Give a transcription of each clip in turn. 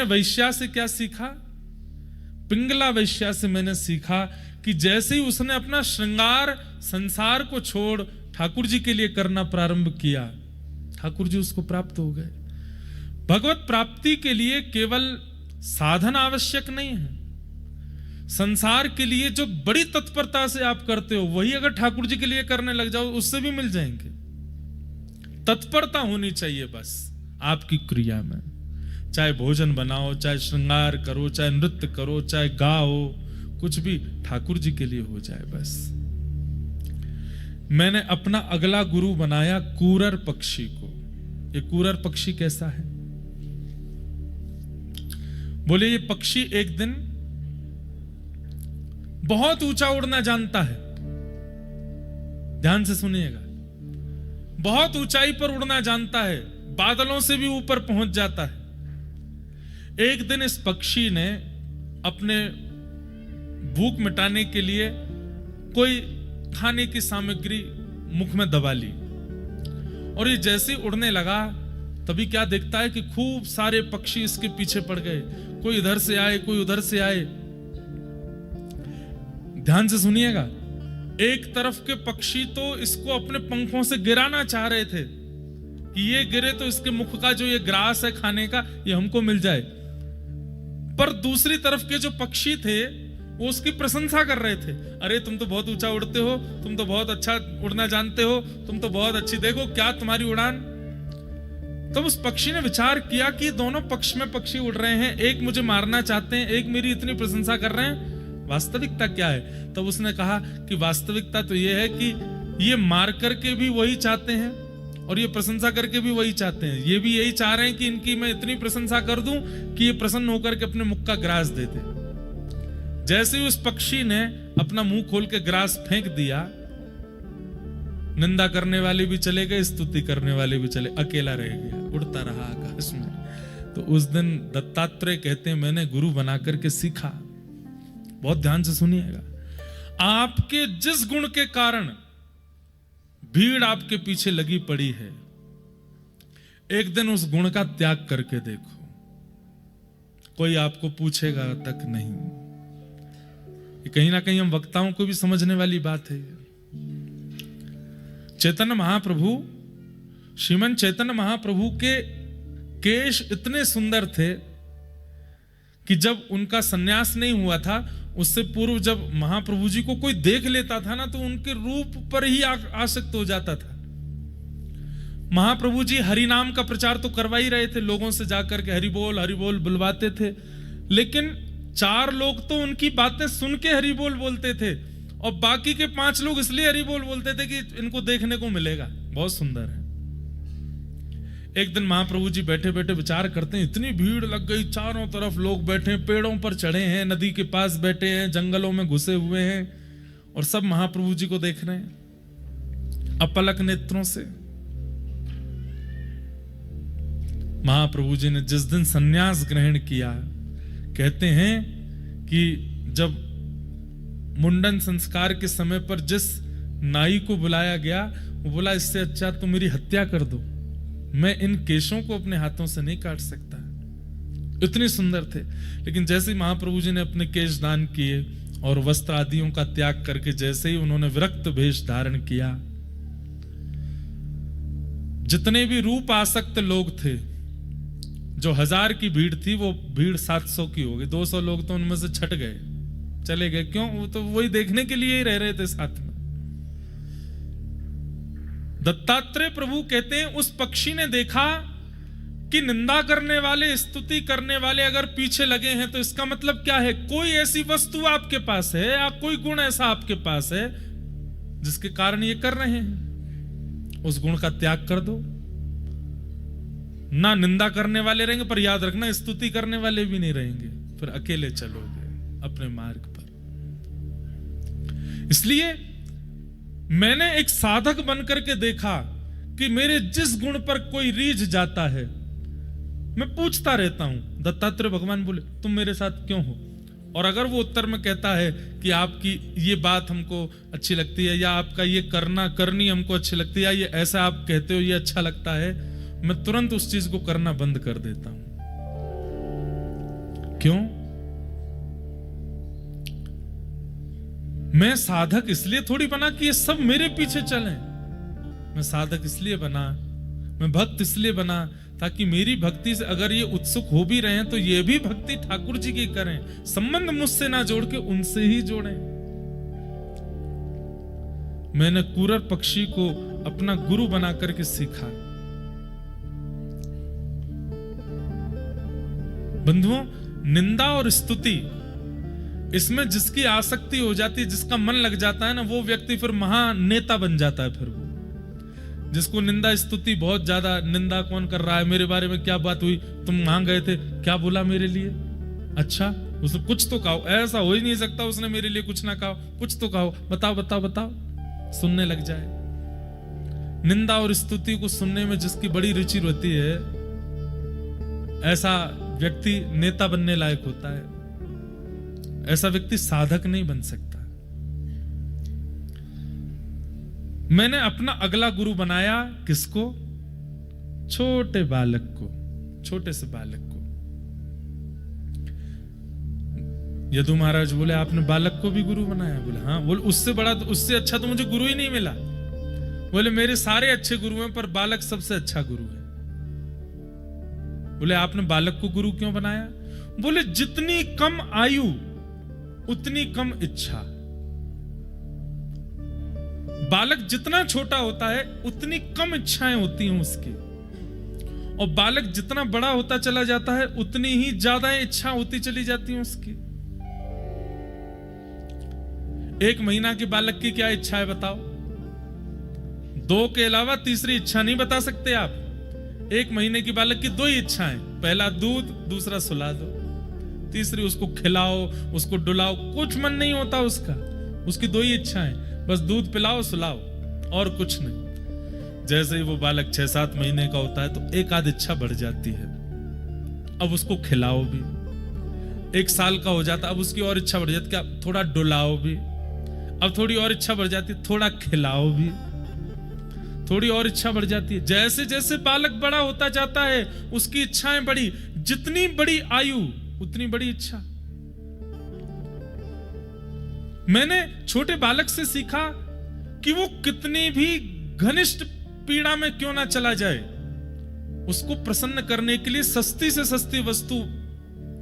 वैश्या से क्या सीखा? पिंगला वैश्या से मैंने सीखा कि जैसे ही उसने अपना श्रृंगार संसार को छोड़ ठाकुर जी के लिए करना प्रारंभ किया, ठाकुर जी उसको प्राप्त हो गए। भगवत प्राप्ति के लिए केवल साधन आवश्यक नहीं है, संसार के लिए जो बड़ी तत्परता से आप करते हो वही अगर ठाकुर जी के लिए करने लग जाओ उससे भी मिल जाएंगे। तत्परता होनी चाहिए बस आपकी क्रिया में, चाहे भोजन बनाओ, चाहे श्रृंगार करो, चाहे नृत्य करो, चाहे गाओ, कुछ भी ठाकुर जी के लिए हो जाए बस। मैंने अपना अगला गुरु बनाया कूरर पक्षी को। ये कूरर पक्षी कैसा है? बोले ये पक्षी एक दिन बहुत ऊंचा उड़ना जानता है, ध्यान से सुनिएगा, बहुत ऊंचाई पर उड़ना जानता है, बादलों से भी ऊपर पहुंच जाता है। एक दिन इस पक्षी ने अपने भूख मिटाने के लिए कोई खाने की सामग्री मुख में दबा ली और ये जैसे ही उड़ने लगा तभी क्या देखता है कि खूब सारे पक्षी इसके पीछे पड़ गए, कोई इधर से आए, कोई उधर से आए। ध्यान से सुनिएगा, एक तरफ के पक्षी तो इसको अपने पंखों से गिराना चाह रहे थे कि ये गिरे तो इसके मुख का जो ये ग्रास है खाने का ये हमको मिल जाए, पर दूसरी तरफ के जो पक्षी थे वो उसकी प्रशंसा कर रहे थे, अरे तुम तो बहुत ऊंचा उड़ते हो, तुम तो बहुत अच्छा उड़ना जानते हो, तुम तो बहुत अच्छी, देखो क्या तुम्हारी उड़ान। तो उस पक्षी ने विचार किया कि दोनों पक्ष में पक्षी उड़ रहे हैं, एक मुझे मारना चाहते हैं, एक मेरी इतनी प्रशंसा कर रहे हैं, वास्तविकता क्या है? तब उसने कहा कि वास्तविकता तो ये है कि ये मार करके भी वही चाहते हैं और ये प्रशंसा करके भी वही चाहते हैं, ये भी यही चाह रहे हैं कि इनकी मैं इतनी प्रशंसा कर दूं कि ये प्रसन्न होकर के अपने मुख का ग्रास दे दे। जैसे ही उस पक्षी ने अपना मुंह खोल के ग्रास फेंक दिया, निंदा करने वाले भी चले गए, स्तुति करने वाले भी चले, अकेला रह गया, उड़ता रहा आकाश में। तो उस दिन दत्तात्रेय कहते हैं मैंने गुरु बना करके सीखा, बहुत ध्यान से सुनिएगा, आपके जिस गुण के कारण भीड़ आपके पीछे लगी पड़ी है, एक दिन उस गुण का त्याग करके देखो, कोई आपको पूछेगा तक नहीं। कहीं ना कहीं हम वक्ताओं को भी समझने वाली बात है। चैतन्य महाप्रभु, श्रीमन चैतन्य महाप्रभु के केश इतने सुंदर थे कि जब उनका सन्यास नहीं हुआ था उससे पूर्व जब महाप्रभु जी को कोई देख लेता था ना तो उनके रूप पर ही आसक्त हो जाता था। महाप्रभु जी हरि नाम का प्रचार तो करवा ही रहे थे, लोगों से जाकर के हरि बोल बुलवाते थे, लेकिन 4 लोग तो उनकी बातें सुन के हरि बोल बोलते थे और बाकी के 5 लोग इसलिए हरि बोल बोलते थे कि इनको देखने को मिलेगा, बहुत सुंदर है। एक दिन महाप्रभु जी बैठे बैठे विचार करते हैं, इतनी भीड़ लग गई, चारों तरफ लोग बैठे, पेड़ों पर चढ़े हैं, नदी के पास बैठे हैं, जंगलों में घुसे हुए हैं और सब महाप्रभु जी को देख रहे हैं अपलक नेत्रों से। महाप्रभु जी ने जिस दिन सन्यास ग्रहण किया, कहते हैं कि जब मुंडन संस्कार के समय पर जिस नाई को बुलाया गया वो बोला इससे अच्छा तो मेरी हत्या कर दो, मैं इन केशों को अपने हाथों से नहीं काट सकता, इतने सुंदर थे। लेकिन जैसे ही महाप्रभु जी ने अपने केश दान किए और वस्त्र आदियों का त्याग करके जैसे ही उन्होंने विरक्त भेष धारण किया, जितने भी रूप आसक्त लोग थे, जो 1000 की भीड़ थी वो भीड़ 700 की हो गई, 200 लोग तो उनमें से छट गए, चले गए। क्यों? वो तो वही देखने के लिए ही रह रहे थे साथ में। दत्तात्रेय प्रभु कहते हैं उस पक्षी ने देखा कि निंदा करने वाले, स्तुति करने वाले अगर पीछे लगे हैं तो इसका मतलब क्या है? कोई ऐसी वस्तु आपके पास है या कोई गुण ऐसा आपके पास है जिसके कारण ये कर रहे हैं, उस गुण का त्याग कर दो। ना निंदा करने वाले रहेंगे, पर याद रखना स्तुति करने वाले भी नहीं रहेंगे, फिर अकेले चलोगे अपने मार्ग पर। इसलिए मैंने एक साधक बनकर के देखा कि मेरे जिस गुण पर कोई रीझ जाता है मैं पूछता रहता हूं। दत्तात्रेय भगवान बोले तुम मेरे साथ क्यों हो? और अगर वो उत्तर में कहता है कि आपकी ये बात हमको अच्छी लगती है या आपका ये करनी हमको अच्छी लगती है या ये ऐसा आप कहते हो ये अच्छा लगता है, मैं तुरंत उस चीज को करना बंद कर देता हूं। क्यों? मैं साधक इसलिए थोड़ी बना कि ये सब मेरे पीछे चलें। मैं साधक इसलिए बना, मैं भक्त इसलिए बना ताकि मेरी भक्ति से अगर ये उत्सुक हो भी रहे हैं तो ये भी भक्ति ठाकुर जी की करें, संबंध मुझसे ना जोड़ के उनसे ही जोड़ें। मैंने कुरर पक्षी को अपना गुरु बना करके सीखा। बंधुओं, निंदा और स्तुति, इसमें जिसकी आसक्ति हो जाती है, जिसका मन लग जाता है ना, वो व्यक्ति फिर महानेता बन जाता है। फिर वो जिसको निंदा स्तुति बहुत ज्यादा, निंदा कौन कर रहा है, मेरे बारे में क्या बात हुई, तुम वहां गए थे, क्या बोला मेरे लिए, अच्छा उसने कुछ तो कहा, ऐसा हो ही नहीं सकता उसने मेरे लिए कुछ ना कहा, कुछ तो कहो, बताओ बताओ बताओ, सुनने लग जाए। निंदा और स्तुति को सुनने में जिसकी बड़ी रुचि रहती है, ऐसा व्यक्ति नेता बनने लायक होता है। ऐसा व्यक्ति साधक नहीं बन सकता। मैंने अपना अगला गुरु बनाया किसको? छोटे बालक को, छोटे से बालक को। यदु महाराज बोले आपने बालक को भी गुरु बनाया? बोले हाँ। बोले उससे बड़ा, उससे अच्छा तो मुझे गुरु ही नहीं मिला। बोले मेरे सारे अच्छे गुरु हैं पर बालक सबसे अच्छा गुरु है। बोले आपने बालक को गुरु क्यों बनाया? बोले जितनी कम आयु उतनी कम इच्छा। बालक जितना छोटा होता है उतनी कम इच्छाएं होती हैं उसकी, और बालक जितना बड़ा होता चला जाता है उतनी ही ज्यादा इच्छा होती चली जाती है उसकी। 1 महीना के बालक की क्या इच्छा है बताओ? 2 के अलावा तीसरी इच्छा नहीं बता सकते आप। 1 महीने की बालक की 2 ही इच्छाएं, पहला दूध, दूसरा सुला दो, तीसरी उसको खिलाओ, उसको डुलाओ। कुछ मन नहीं होता उसका, उसकी 2 ही इच्छाएं, बस दूध पिलाओ, सुलाओ, और कुछ नहीं। जैसे ही वो बालक 6-7 महीने का होता है तो एक आध इच्छा बढ़ जाती है, अब उसको खिलाओ भी। 1 साल का हो जाता, अब उसकी और इच्छा बढ़ जाती, क्या थोड़ा डुलाओ भी। अब थोड़ी और इच्छा बढ़ जाती, थोड़ा खिलाओ भी, थोड़ी और इच्छा बढ़ जाती है। जैसे जैसे बालक बड़ा होता जाता है उसकी इच्छाएं बड़ी, जितनी बड़ी आयु उतनी बड़ी इच्छा। मैंने छोटे बालक से सीखा कि वो कितनी भी घनिष्ठ पीड़ा में क्यों ना चला जाए, उसको प्रसन्न करने के लिए सस्ती से सस्ती वस्तु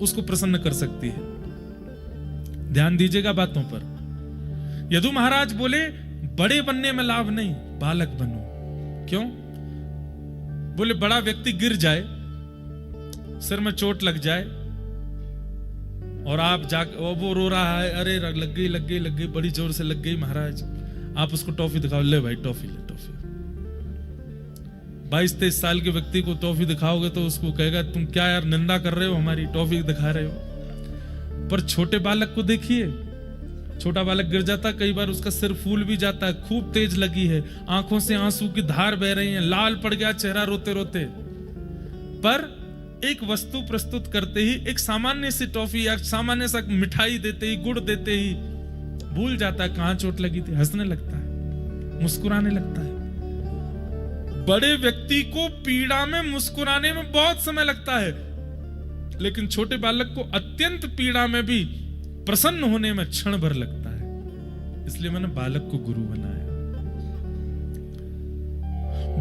उसको प्रसन्न कर सकती है। ध्यान दीजिएगा बातों पर। यदु महाराज बोले बड़े बनने में लाभ नहीं, बालक बनो। क्यों? बोले बड़ा व्यक्ति गिर जाए, सिर में चोट लग जाए और आप जाकर वो रो रहा है, अरे लग गई लग गई लग गई, बड़ी जोर से लग गई महाराज, आप उसको टॉफी दिखाओ, ले भाई टॉफी ले टॉफी। 22-23 साल के व्यक्ति को टॉफी दिखाओगे तो उसको कहेगा तुम क्या यार निंदा कर रहे हो, हमारी टॉफी दिखा रहे हो। पर छोटे बालक को देखिए, छोटा बालक गिर जाता, कई बार उसका सिर फूल भी जाता है, खूब तेज लगी है, आंखों से आंसू की धार बह रही है, लाल पड़ गया चेहरा रोते रोते, पर एक वस्तु प्रस्तुत करते ही, एक सामान्य सी टॉफी या सामान्य सा मिठाई देते ही, गुड़ देते ही भूल जाता है कहां चोट लगी थी, हंसने लगता है, मुस्कुराने लगता है। बड़े व्यक्ति को पीड़ा में मुस्कुराने में बहुत समय लगता है, लेकिन छोटे बालक को अत्यंत पीड़ा में भी प्रसन्न होने में क्षण भर लगता है। इसलिए मैंने बालक को गुरु बनाया।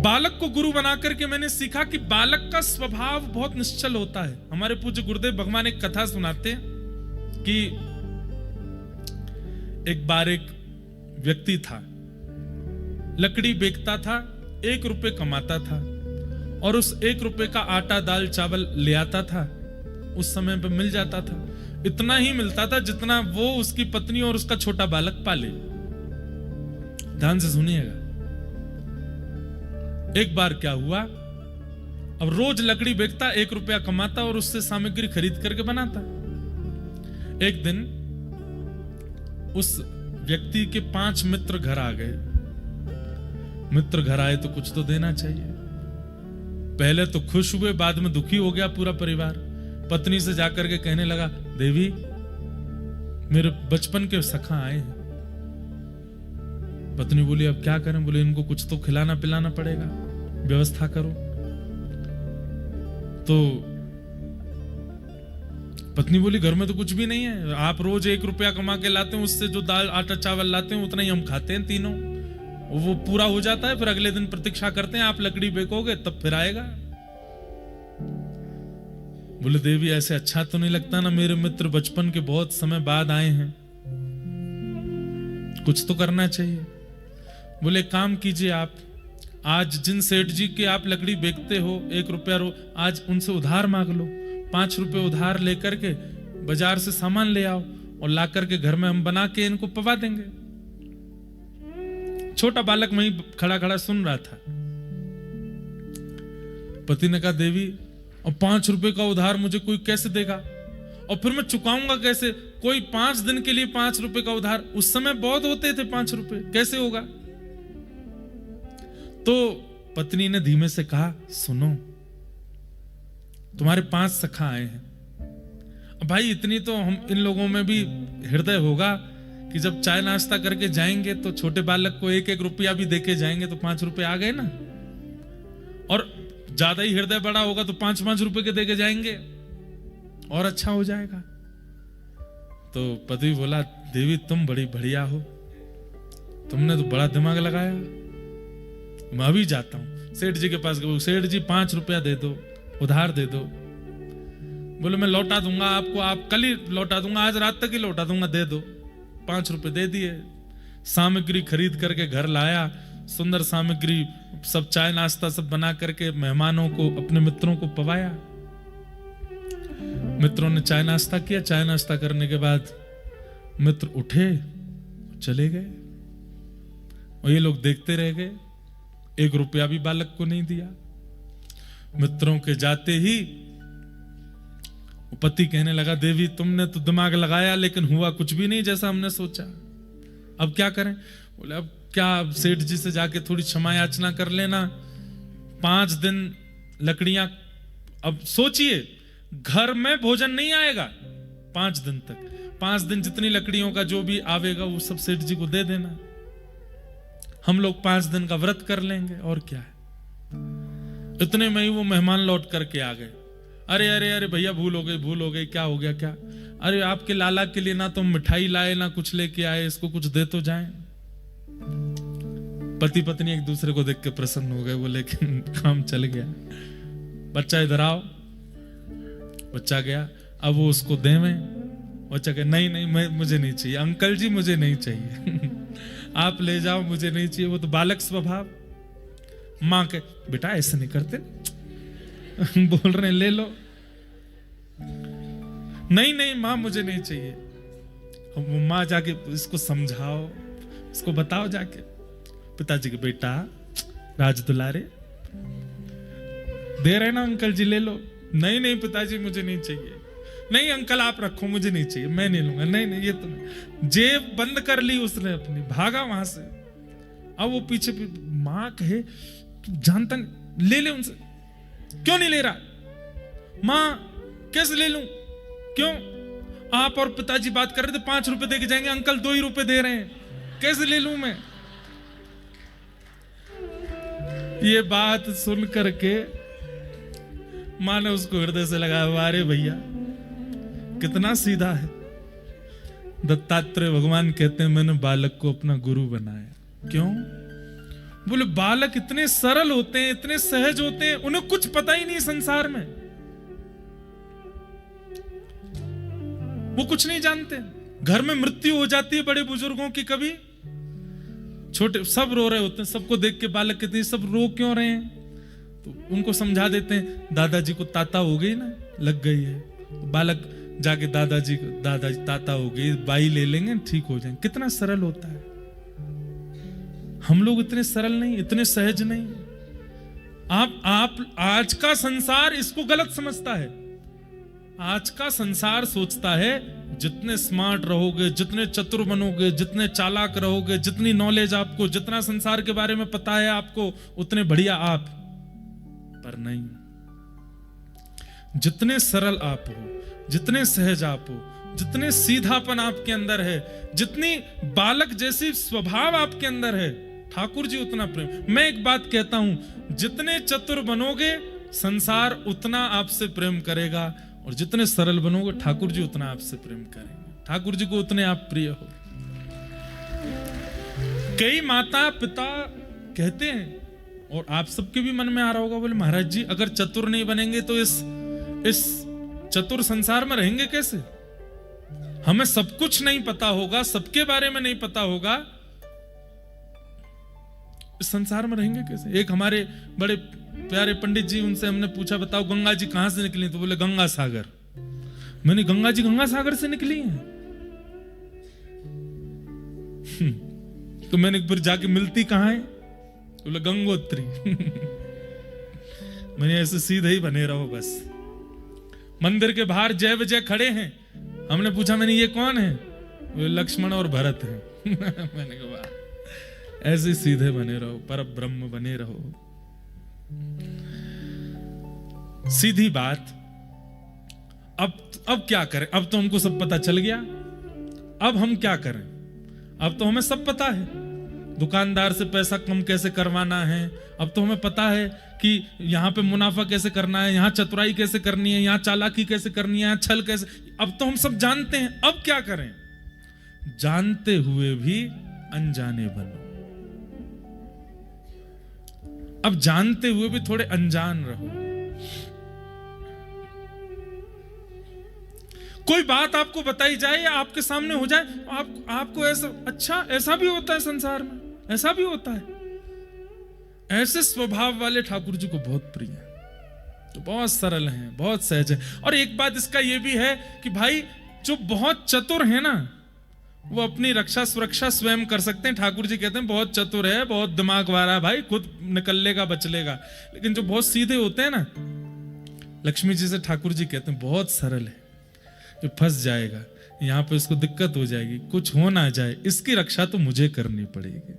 बालक को गुरु बना करके मैंने सीखा कि बालक का स्वभाव बहुत निश्चल होता है। हमारे पूज्य गुरुदेव भगवान एक कथा सुनाते हैं कि एक बार एक व्यक्ति था, लकड़ी बेचता था, 1 रुपए कमाता था, और उस 1 रुपए का आटा दाल चावल ले आता था, उस समय पे मिल जाता था। इतना ही मिलता था जितना वो, उसकी पत्नी और उसका छोटा बालक पाले। ध्यान से सुनिएगा। एक बार क्या हुआ, अब रोज लकड़ी बेचता, 1 रुपया कमाता और उससे सामग्री खरीद करके बनाता। एक दिन उस व्यक्ति के 5 मित्र घर आ गए। मित्र घर आए तो कुछ तो देना चाहिए। पहले तो खुश हुए, बाद में दुखी हो गया पूरा परिवार। पत्नी से जाकर के कहने लगा, देवी मेरे बचपन के सखा आए हैं। पत्नी बोली अब क्या करें? बोले इनको कुछ तो खिलाना पिलाना पड़ेगा, व्यवस्था करो। तो पत्नी बोली घर में तो कुछ भी नहीं है, आप रोज 1 रुपया कमा के लाते हैं, उससे जो दाल आटा चावल लाते हैं उतना ही हम खाते हैं तीनों, वो पूरा हो जाता है, फिर अगले दिन प्रतीक्षा करते हैं आप लकड़ी बेकोगे तब फिर आएगा। बोले देवी ऐसे अच्छा तो नहीं लगता ना, मेरे मित्र बचपन के बहुत समय बाद आए हैं, कुछ तो करना चाहिए। बोले काम कीजिए, आप आज जिन सेठ जी के आप लकड़ी बेचते हो 1 रुपया आज उनसे उधार मांग लो, 5 रुपए उधार लेकर के बाजार से सामान ले आओ और ला करके घर में हम बना के इनको पवा देंगे। छोटा बालक वहीं खड़ा खड़ा सुन रहा था। पति ने कहा देवी और 5 रुपए का उधार मुझे कोई कैसे देगा, और फिर मैं चुकाऊंगा कैसे? कोई 5 दिन के लिए 5 रुपए का उधार, उस समय बहुत होते थे 5 रुपए, कैसे होगा? तो पत्नी ने धीमे से कहा सुनो, तुम्हारे 5 सखा आए हैं। अब भाई इतनी तो हम इन लोगों में भी हृदय होगा कि जब चाय नाश्ता करके जाएंगे तो छोटे बालक को 1-1 रुपया भी देके जाएंगे तो 5 रुपए आ गए ना, और ज्यादा ही हृदय बड़ा होगा तो 5-5 रुपए के देके जाएंगे और अच्छा हो जाएगा। तो पति बोला देवी तुम बड़ी बढ़िया हो, तुमने तो बड़ा दिमाग लगाया, मैं अभी जाता हूं सेठ जी के पास। सेठ जी 5 रुपया दे दो, उधार दे दो। बोले मैं लौटा दूंगा आपको, आप कल ही लौटा दूंगा, आज रात तक ही लौटा दूंगा, दे दो। 5 रुपए दे दिए, सामग्री खरीद करके घर लाया, सुंदर सामग्री, सब चाय नाश्ता सब बना करके मेहमानों को, अपने मित्रों को पवाया। मित्रों ने चाय नाश्ता किया, चाय नाश्ता करने के बाद मित्र उठे चले गए और ये लोग देखते रह गए, 1 रुपया भी बालक को नहीं दिया। मित्रों के जाते ही पति कहने लगा देवी तुमने तो दिमाग लगाया लेकिन हुआ कुछ भी नहीं जैसा हमने सोचा, अब क्या करें? बोले अब क्या, सेठ जी से जाके थोड़ी क्षमा याचना कर लेना, 5 दिन लकड़ियां, अब सोचिए घर में भोजन नहीं आएगा 5 दिन तक, 5 दिन जितनी लकड़ियों का जो भी आवेगा वो सब सेठ जी को दे देना, हम लोग 5 दिन का व्रत कर लेंगे और क्या है। इतने में ही वो मेहमान लौट करके आ गए। अरे अरे अरे भैया भूल हो गई, क्या हो गया? क्या? अरे आपके लाला के लिए ना तो मिठाई लाए ना कुछ लेके आए, इसको कुछ दे तो जाएं। पति पत्नी एक दूसरे को देख के प्रसन्न हो गए, बोले कि काम चल गया, बच्चा इधर आओ। बच्चा गया, अब वो उसको देवें, बच्चा कहे नहीं मुझे नहीं चाहिए, अंकल जी मुझे नहीं चाहिए आप ले जाओ, मुझे नहीं चाहिए। वो तो बालक स्वभाव। माँ के बेटा ऐसे नहीं करते बोल रहे ले लो, नहीं माँ मुझे नहीं चाहिए। वो माँ जाके इसको समझाओ, इसको बताओ जाके, पिताजी के बेटा राज दुलारे दे रहे ना अंकल जी, ले लो। नहीं पिताजी मुझे नहीं चाहिए। नहीं अंकल आप रखो, मुझे नहीं चाहिए, मैं नहीं लूंगा। नहीं ये तो नहीं। जेब बंद कर ली उसने अपनी, भागा वहां से। अब वो पीछे माँ कहे जानता नहीं, ले उनसे। क्यों नहीं ले रहा? माँ कैसे ले लूं? क्यों? आप और पिताजी बात कर रहे थे 5 रुपए दे के जाएंगे, अंकल 2 ही रुपए दे रहे हैं, कैसे ले लूं मैं? ये बात सुन करके मां ने उसको हृदय से लगाया, अरे भैया कितना सीधा है। दत्तात्रेय भगवान कहते हैं मैंने बालक को अपना गुरु बनाया। क्यों? बोले बालक इतने सरल होते हैं, इतने सहज होते हैं, उन्हें कुछ पता ही नहीं संसार में, वो कुछ नहीं जानते। घर में मृत्यु हो जाती है बड़े बुजुर्गों की, कभी छोटे सब रो रहे होते हैं, सबको देख के बालक कहते हैं सब रो क्यों रहे हैं? तो उनको समझा देते हैं दादाजी को ताता हो गई ना, लग गई है। तो बालक जाके दादाजी ताता हो गई, बाई ले लेंगे ठीक हो जाएंगे। कितना सरल होता है। हम लोग इतने सरल नहीं, इतने सहज नहीं। आप आज का संसार इसको गलत समझता है। आज का संसार सोचता है जितने स्मार्ट रहोगे, जितने चतुर बनोगे, जितने चालाक रहोगे, जितनी नॉलेज आपको, जितना संसार के बारे में पता है आपको, उतने बढ़िया आप। पर नहीं, जितने सरल आप हो, जितने सहज आप हो, जितने सीधापन आपके अंदर है, जितनी बालक जैसी स्वभाव आपके अंदर है, ठाकुर जी उतना प्रेम। मैं एक बात कहता हूं, जितने चतुर बनोगे संसार उतना आपसे प्रेम करेगा, और जितने सरल बनोगे ठाकुर जी उतना आपसे प्रेम करेंगे, ठाकुर जी को उतने आप प्रिय हो। कई माता पिता कहते हैं, और आप सबके भी मन में आ रहा होगा, बोले महाराज जी अगर चतुर नहीं बनेंगे तो इस चतुर संसार में रहेंगे कैसे? हमें सब कुछ नहीं पता होगा, सबके बारे में नहीं पता होगा, इस संसार में रहेंगे कैसे? एक हमारे बड़े प्यारे पंडित जी, उनसे हमने पूछा बताओ गंगा जी कहां से निकली? तो बोले गंगा सागर। मैंने गंगा जी गंगा सागर से निकली हैं? तो मैंने फिर जाके मिलती कहां है? बोले गंगोत्री। मैंने ऐसे सीधे ही बने रहो बस। मंदिर के बाहर जय विजय खड़े हैं, हमने पूछा मैंने ये कौन है? बोले लक्ष्मण और भरत हैं। मैंने कहा वाह, ऐसे सीधे बने रहो, पर ब्रह्म बने रहो। सीधी बात। अब क्या करें? अब तो हमको सब पता चल गया, अब हम क्या करें? अब तो हमें सब पता है, दुकानदार से पैसा कम कैसे करवाना है, अब तो हमें पता है कि यहां पे मुनाफा कैसे करना है, यहां चतुराई कैसे करनी है, यहां चालाकी कैसे करनी है, यहां छल कैसे, अब तो हम सब जानते हैं। अब क्या करें? जानते हुए भी अनजाने बनो। अब जानते हुए भी थोड़े अनजान रहो। कोई बात आपको बताई जाए या आपके सामने हो जाए, आपको ऐसा, अच्छा ऐसा भी होता है संसार में, ऐसा भी होता है। ऐसे स्वभाव वाले ठाकुर जी को बहुत प्रिय है, तो बहुत सरल हैं, बहुत सहज है। और एक बात इसका यह भी है कि भाई जो बहुत चतुर है ना, वो अपनी रक्षा सुरक्षा स्वयं कर सकते हैं। ठाकुर जी कहते हैं बहुत चतुर है, बहुत दिमाग वाला है भाई, खुद निकल लेगा बच लेगा। लेकिन जो बहुत सीधे होते हैं ना, लक्ष्मी जी से ठाकुर जी कहते हैं बहुत सरल है, जो फंस जाएगा यहां पे इसको दिक्कत हो जाएगी, कुछ हो ना जाए, इसकी रक्षा तो मुझे करनी पड़ेगी,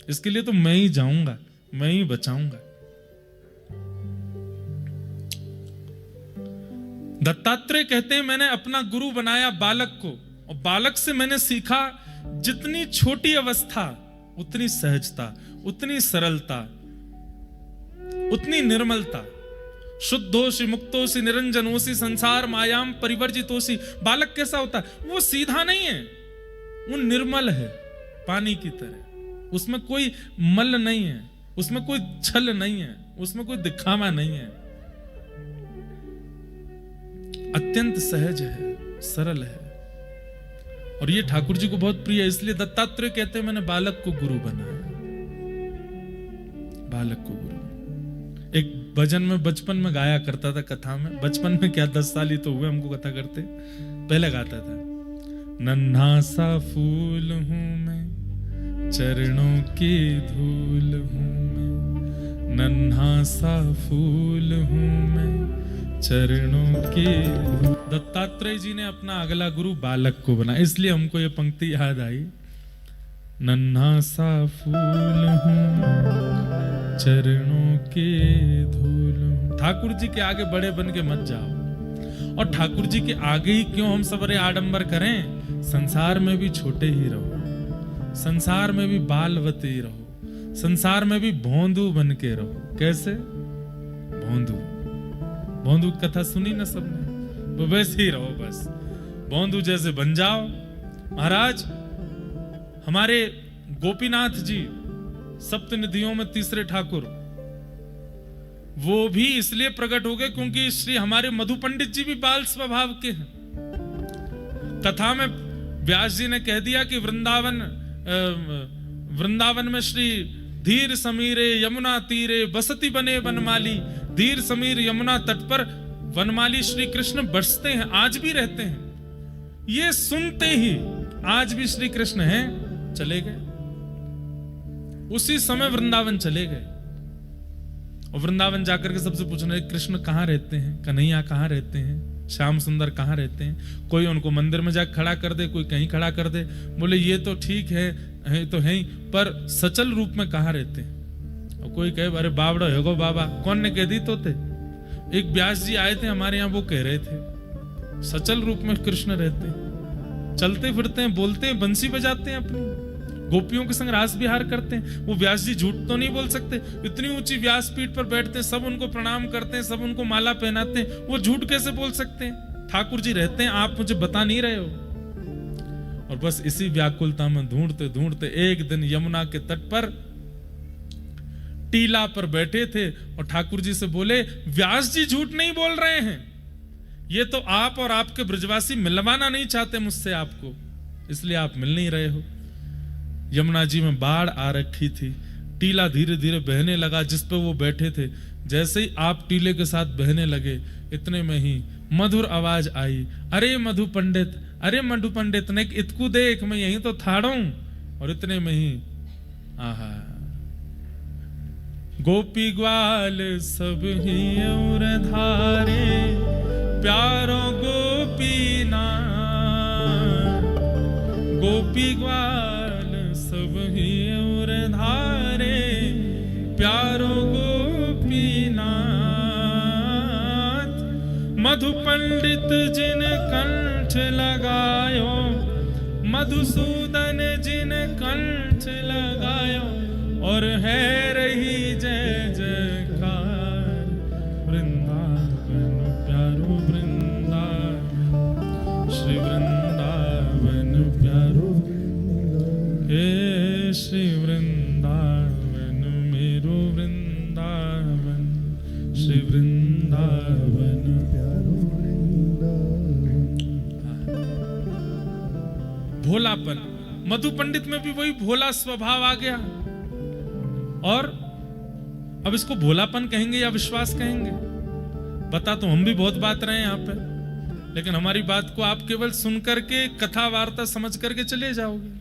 इसके लिए तो मैं ही जाऊंगा, मैं ही बचाऊंगा। दत्तात्रेय कहते हैं मैंने अपना गुरु बनाया बालक को, और बालक से मैंने सीखा जितनी छोटी अवस्था उतनी सहजता, उतनी सरलता, उतनी निर्मलता। शुद्धोषि मुक्तोषि निरंजनोषि संसार मायाम परिवर्जितोषि। बालक कैसा होता है? वो सीधा नहीं है, वो निर्मल है, पानी की तरह। उसमें कोई मल नहीं है, उसमें कोई छल नहीं है, उसमें कोई दिखावा नहीं है, अत्यंत सहज है, सरल है। और ये ठाकुर जी को बहुत प्रिय है, इसलिए दत्तात्रेय कहते हैं मैंने बालक को गुरु बनाया, बालक को गुरु। एक भजन में बचपन में गाया करता था, कथा में, बचपन में क्या 10 साल ही तो हुए हमको कथा करते, पहले गाता था, नन्हा सा फूल हूं मैं, चरणों की धूल हूं मैं, नन्हा सा फूल हूं मैं, चरणों की। दत्तात्रेय जी ने अपना अगला गुरु बालक को बनाया, इसलिए हमको ये पंक्ति याद आई, नन्हा सा फूल हूं चरणों के धूल। ठाकुर जी के आगे बड़े बन के मत जाओ, और ठाकुर जी के आगे ही क्यों हम सबरे आडंबर करें? संसार में भी छोटे ही रहो, संसार में भी बालवती रहो, संसार में भी भोंदू बन के रहो। कैसे? भोंदू, भोंदू कथा सुनी ना सबने, वो वैसे ही रहो, बस भोंदू जैसे बन जाओ। महाराज हमारे गोपीनाथ जी सप्तनिधियों में तीसरे ठाकुर, वो भी इसलिए प्रकट हो गए क्योंकि श्री हमारे मधु पंडित जी भी बाल स्वभाव के हैं। कथा में व्यास जी ने कह दिया कि वृंदावन में श्री धीर समीरे यमुना तीरे बसती बने वनमाली। धीर समीर यमुना तट पर वनमाली श्री कृष्ण बसते हैं, आज भी रहते हैं। ये सुनते ही आज भी श्री कृष्ण हैं, चले गए, उसी समय वृंदावन चले गए। और वृंदावन जाकर के सबसे पूछने लगे कृष्ण कहाँ रहते हैं, कन्हैया कहाँ रहते हैं, श्याम सुंदर कहाँ रहते हैं। कोई उनको मंदिर में जाकर खड़ा कर दे, कोई कहीं खड़ा कर दे। बोले ये तो ठीक है तो है ही, पर सचल रूप में कहाँ रहते हैं। और कोई कहे अरे बावड़ा होगो बाबा, कौन ने कह दी तो थे। एक व्यास जी आए थे हमारे यहाँ, वो कह रहे थे सचल रूप में कृष्ण रहते हैं, चलते फिरते हैं, बोलते हैं, बंसी बजाते हैं अपनी। गोपियों के संग रास विहार करते हैं। वो व्यास जी झूठ तो नहीं बोल सकते, इतनी ऊंची व्यासपीठ पर बैठते हैं, सब उनको प्रणाम करते हैं, सब उनको माला पहनाते हैं, वो झूठ कैसे बोल सकते हैं? ठाकुर जी रहते हैं, आप मुझे बता नहीं रहे हो। और बस इसी व्याकुलता में ढूंढते ढूंढते एक दिन यमुना के तट पर टीला पर बैठे थे और ठाकुर जी से बोले, व्यास जी झूठ नहीं बोल रहे हैं, ये तो आप और आपके ब्रजवासी मिलवाना नहीं चाहते मुझसे आपको, इसलिए आप मिल नहीं रहे हो। यमुना जी में बाढ़ आ रखी थी, टीला धीरे धीरे बहने लगा जिस पे वो बैठे थे। जैसे ही आप टीले के साथ बहने लगे, इतने में ही मधुर आवाज आई, अरे मधु पंडित, अरे मधु पंडित ने इतकू देख, मैं यहीं तो थाड़ा हूं। और इतने में ही आहा, गोपी ग्वाल सब ही और धारे, प्यारो गोपी ना, गोपी ग्वाल सब ही और धारे, प्यारो गोपीनाथ। मधु पंडित जिन कंठ लगायो, मधुसूदन जिन कंठ लगायो, और है रही जय जयकार, वृंदावन प्यारो वृंदावन, श्री वृंदावन प्यारो, हे श्री वृंदावन मेरो वृंदावन, श्री वृंदावन प्यारो वृंदावन। भोलापन, मधु पंडित में भी वही भोला स्वभाव आ गया। और अब इसको भोलापन कहेंगे या विश्वास कहेंगे? बता तो हम भी बहुत बात रहे हैं यहाँ पे, लेकिन हमारी बात को आप केवल सुन करके कथा वार्ता समझ करके चले जाओगे।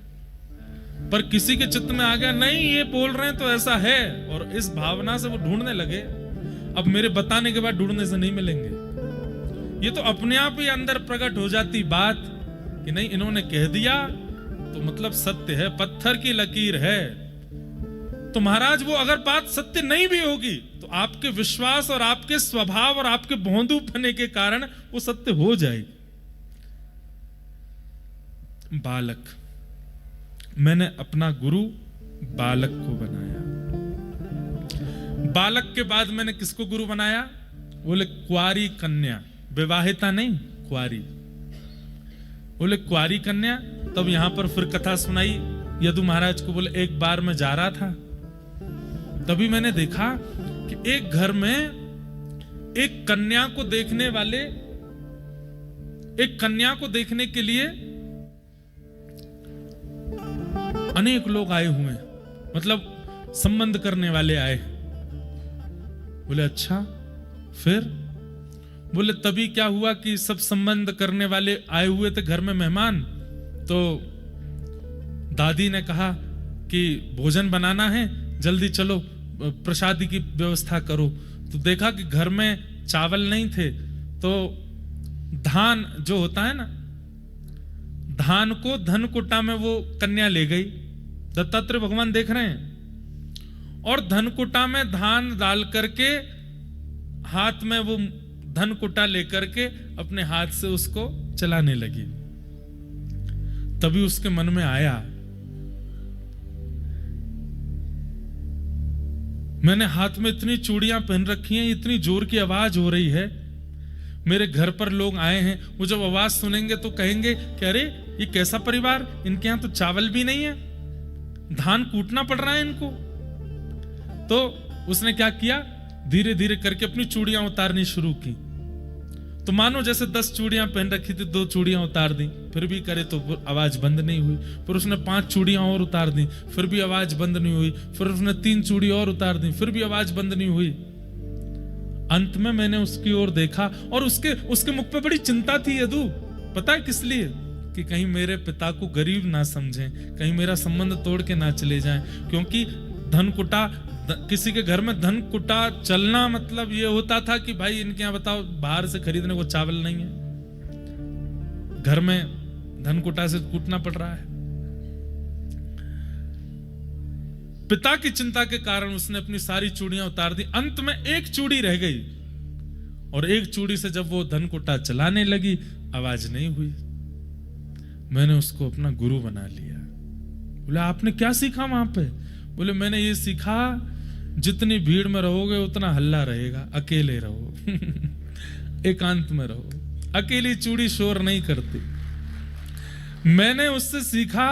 पर किसी के चित्त में आ गया, नहीं ये बोल रहे हैं तो ऐसा है, और इस भावना से वो ढूंढने लगे। अब मेरे बताने के बाद ढूंढने से नहीं मिलेंगे, ये तो अपने आप ही अंदर प्रकट हो जाती बात कि नहीं इन्होंने कह दिया तो मतलब सत्य है, पत्थर की लकीर है। तो महाराज वो अगर बात सत्य नहीं भी होगी तो आपके विश्वास और आपके स्वभाव और आपके भोंदूपने के कारण वो सत्य हो जाएगी। बालक, मैंने अपना गुरु बालक को बनाया। बालक के बाद मैंने किसको गुरु बनाया? बोले कुआरी कन्या, विवाहिता नहीं, कुआरी। बोले कुआरी कन्या। तब यहां पर फिर कथा सुनाई यदु महाराज को। बोले एक बार मैं जा रहा था, तभी मैंने देखा कि एक घर में एक कन्या को देखने वाले, एक कन्या को देखने के लिए अनेक लोग आए हुए हैं, मतलब संबंध करने वाले आए। बोले अच्छा, फिर? बोले तभी क्या हुआ कि सब संबंध करने वाले आए हुए थे घर में मेहमान, तो दादी ने कहा कि भोजन बनाना है, जल्दी चलो प्रसादी की व्यवस्था करो। तो देखा कि घर में चावल नहीं थे, तो धान जो होता है ना, धान को धन कुटा में वो कन्या ले गई। दत्तात्रेय भगवान देख रहे हैं, और धन कुटा में धान डाल करके हाथ में वो धन कुटा लेकर के अपने हाथ से उसको चलाने लगी। तभी उसके मन में आया, मैंने हाथ में इतनी चूड़ियां पहन रखी हैं, इतनी जोर की आवाज हो रही है, मेरे घर पर लोग आए हैं, वो जब आवाज सुनेंगे तो कहेंगे कि अरे ये कैसा परिवार, इनके यहां तो चावल भी नहीं है, धान कूटना पड़ रहा है इनको। तो उसने क्या किया, धीरे धीरे करके अपनी चूड़ियां उतारनी शुरू की। तो मानो जैसे 10 चूड़ियां पहन रखी थी, 2 चूड़ियां उतार दी, फिर भी करे तो आवाज बंद नहीं हुई। फिर उसने 5 चूड़ियां और उतार दी, फिर भी आवाज बंद नहीं हुई। फिर उसने 3 चूड़ी और उतार दी, फिर भी आवाज बंद नहीं हुई। अंत में मैंने उसकी ओर देखा और उसके मुख पे बड़ी चिंता थी यदु। पता है किस लिए? कि कहीं मेरे पिता को गरीब ना समझें, कहीं मेरा संबंध तोड़ के ना चले जाएं। क्योंकि धन कुटा, किसी के घर में धन कुटा चलना मतलब ये होता था कि भाई इनके यहाँ बताओ बाहर से खरीदने को चावल नहीं है, घर में धन कुटा से कूटना पड़ रहा है। पिता की चिंता के कारण उसने अपनी सारी चूड़ियां उतार दी। अंत में एक चूड़ी रह गई, और एक चूड़ी से जब वो धन कुटा चलाने लगी, आवाज नहीं हुई। मैंने उसको अपना गुरु बना लिया। बोले आपने क्या सीखा वहां पे? बोले मैंने ये सीखा जितनी भीड़ में रहोगे उतना हल्ला रहेगा, अकेले रहो एकांत में रहो, अकेली चूड़ी शोर नहीं करती। मैंने उससे सीखा,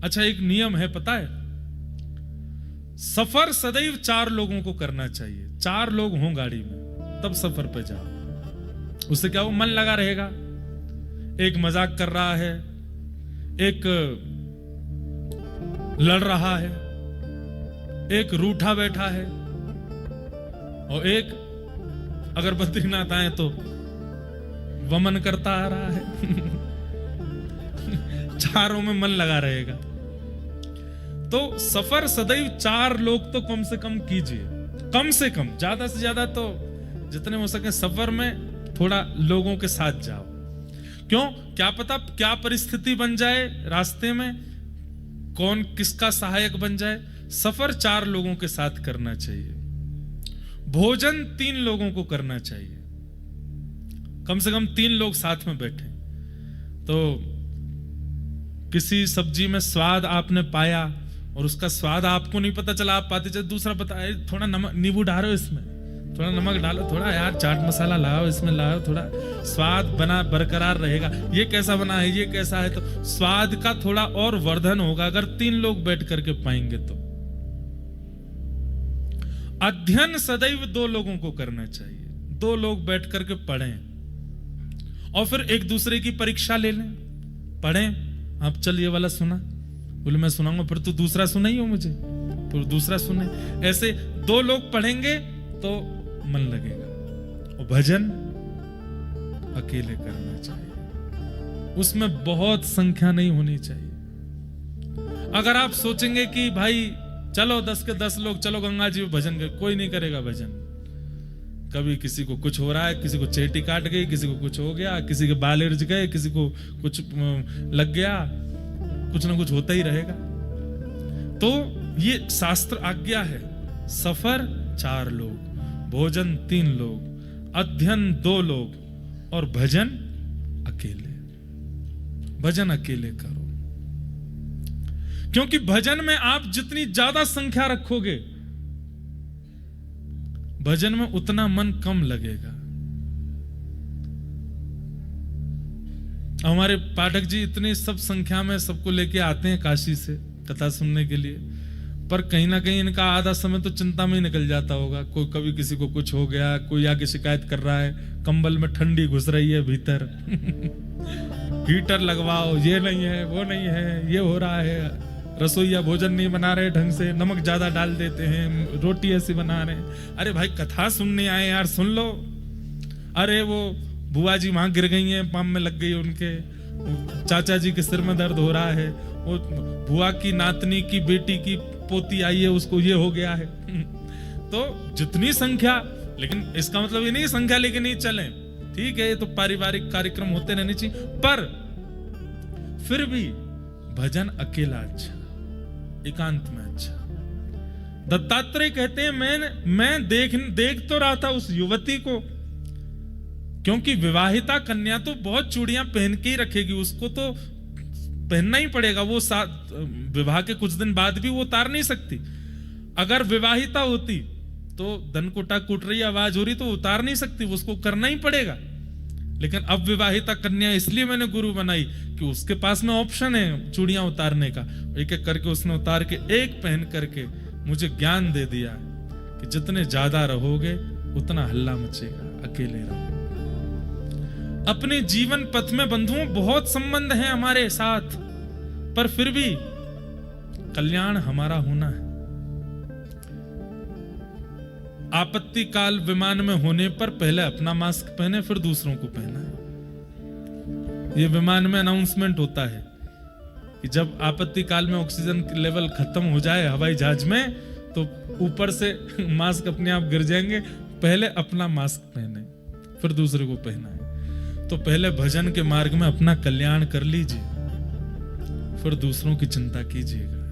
अच्छा एक नियम है पता है, सफर सदैव 4 लोगों को करना चाहिए। 4 लोग हों गाड़ी में तब सफर पे जाओ, उससे क्या वो मन लगा रहेगा। एक मजाक कर रहा है, एक लड़ रहा है, एक रूठा बैठा है, और एक अगर बद्रीनाथ आए तो वमन करता आ रहा है चारों में मन लगा रहेगा। तो सफर सदैव 4 लोग तो कम से कम कीजिए, कम से कम, ज्यादा से ज्यादा तो जितने हो सके सफर में थोड़ा लोगों के साथ जाओ। क्यों? क्या पता क्या परिस्थिति बन जाए रास्ते में, कौन किसका सहायक बन जाए। सफर 4 लोगों के साथ करना चाहिए। भोजन 3 लोगों को करना चाहिए, कम से कम 3 लोग साथ में बैठे। तो किसी सब्जी में स्वाद आपने पाया और उसका स्वाद आपको नहीं पता चला, आप पाते चले, दूसरा पता थोड़ा नमक नींबू डालो, इसमें थोड़ा नमक डालो, थोड़ा यार चाट मसाला लाओ, इसमें लाओ, थोड़ा स्वाद बना बरकरार रहेगा। ये कैसा बना है, ये कैसा है, तो स्वाद का थोड़ा और वर्धन होगा अगर 3 लोग बैठ करके पाएंगे तो। अध्ययन सदैव 2 लोगों को करना चाहिए, 2 लोग बैठ करके पढ़ें और फिर एक दूसरे की परीक्षा ले लें, पढ़ें। आप चल ये वाला सुना, बोले मैं सुनाऊंगा, फिर तू दूसरा सुनाई हो मुझे, फिर दूसरा सुने। ऐसे 2 लोग पढ़ेंगे तो मन लगेगा। और भजन अकेले करना चाहिए, उसमें बहुत संख्या नहीं होनी चाहिए। अगर आप सोचेंगे कि भाई चलो 10 के 10 लोग चलो गंगा जी में भजन कर, कोई नहीं करेगा भजन। कभी किसी को कुछ हो रहा है, किसी को चेटी काट गई, किसी को कुछ हो गया, किसी के बाल इर्ज गए, किसी को कुछ लग गया, कुछ ना कुछ होता ही रहेगा। तो ये शास्त्र आज्ञा है, सफर 4 लोग, भोजन 3 लोग, अध्ययन 2 लोग और भजन अकेले। भजन अकेले करो, क्योंकि भजन में आप जितनी ज्यादा संख्या रखोगे भजन में उतना मन कम लगेगा। हमारे पाठक जी इतनी सब संख्या में सबको लेके आते हैं काशी से कथा सुनने के लिए, पर कहीं ना कहीं इनका आधा समय तो चिंता में ही निकल जाता होगा। कोई कभी किसी को कुछ हो गया, कोई आके शिकायत कर रहा है कंबल में ठंडी घुस रही है भीतर हीटर लगवाओ, ये नहीं है, वो नहीं है, ये हो रहा है, रसोईया भोजन नहीं बना रहे ढंग से, नमक ज्यादा डाल देते हैं, रोटी ऐसी बना रहे हैं। अरे भाई कथा सुनने आए यार, सुन लो। अरे वो बुआ जी वहां गिर गई हैं, पाम में लग गई उनके, चाचा जी के सिर में दर्द हो रहा है, वो बुआ की नातनी की बेटी की पोती आई है, उसको ये हो गया है तो जितनी संख्या, लेकिन इसका मतलब ये नहीं संख्या लेके नहीं चले, ठीक है, ये तो पारिवारिक कार्यक्रम होते रहने चाहिए, पर फिर भी भजन अकेला अच्छा, एकांत में अच्छा। दत्तात्रेय कहते हैं मैं देख तो रहा था उस युवती को, क्योंकि विवाहिता कन्या तो बहुत चूड़ियां पहन के ही रखेगी, उसको तो पहनना ही पड़ेगा, वो विवाह के कुछ दिन बाद भी वो उतार नहीं सकती। अगर विवाहिता होती तो दनकुटा कूट रही आवाज हो रही तो उतार नहीं सकती, उसको करना ही पड़ेगा। लेकिन अब विवाहिता कन्या इसलिए मैंने गुरु बनाई कि उसके पास में ऑप्शन है चूड़ियां उतारने का, एक एक करके उसने उतार के एक पहन करके मुझे ज्ञान दे दिया कि जितने ज्यादा रहोगे उतना हल्ला मचेगा, अकेले रहो। अपने जीवन पथ में बंधुओं बहुत संबंध हैं हमारे साथ, पर फिर भी कल्याण हमारा होना है। आपत्ति काल विमान में होने पर पहले अपना मास्क पहने फिर दूसरों को पहना है। ये विमान में अनाउंसमेंट होता है कि जब आपत्ति काल में ऑक्सीजन लेवल खत्म हो जाए हवाई जहाज में, तो ऊपर से मास्क अपने आप गिर जाएंगे, पहले अपना मास्क पहने फिर दूसरे को पहना है। तो पहले भजन के मार्ग में अपना कल्याण कर लीजिए, फिर दूसरों की चिंता कीजिएगा।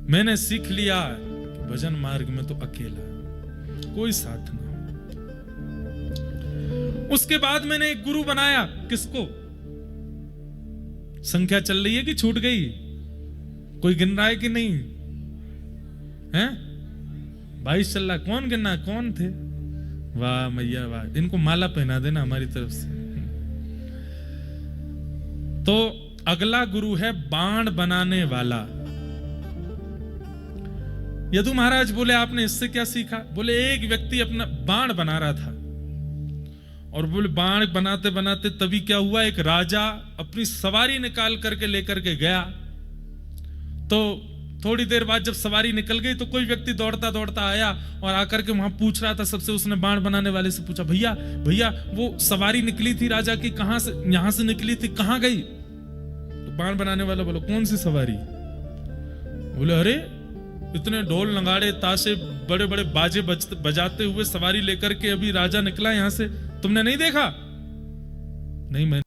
मैंने सीख लिया कि भजन मार्ग में तो अकेला, कोई साथ ना हो। उसके बाद मैंने एक गुरु बनाया, किसको? संख्या चल रही है कि छूट गई? कोई गिन रहा है कि नहीं है? 22 चल रहा। कौन गिना? कौन थे? वाह मैया वाह, इनको माला पहना देना हमारी तरफ से। तो अगला गुरु है बाण बनाने वाला। यदु महाराज बोले आपने इससे क्या सीखा? बोले एक व्यक्ति अपना बाण बना रहा था और बोले बाण बनाते बनाते तभी क्या हुआ, एक राजा अपनी सवारी निकाल करके लेकर के गया। तो थोड़ी देर बाद जब सवारी निकल गई तो कोई व्यक्ति दौड़ता दौड़ता आया और आकर के वहां पूछ रहा था सबसे। उसने बाण बनाने वाले से पूछा, भैया भैया वो सवारी निकली थी राजा की, कहां से, यहां से निकली थी, कहां गई? तो बाण बनाने वाला बोलो कौन सी सवारी? बोले अरे इतने ढोल नगाड़े ताशे बड़े बड़े बाजे बजाते हुए सवारी लेकर के अभी राजा निकला यहां से, तुमने नहीं देखा? नहीं मैं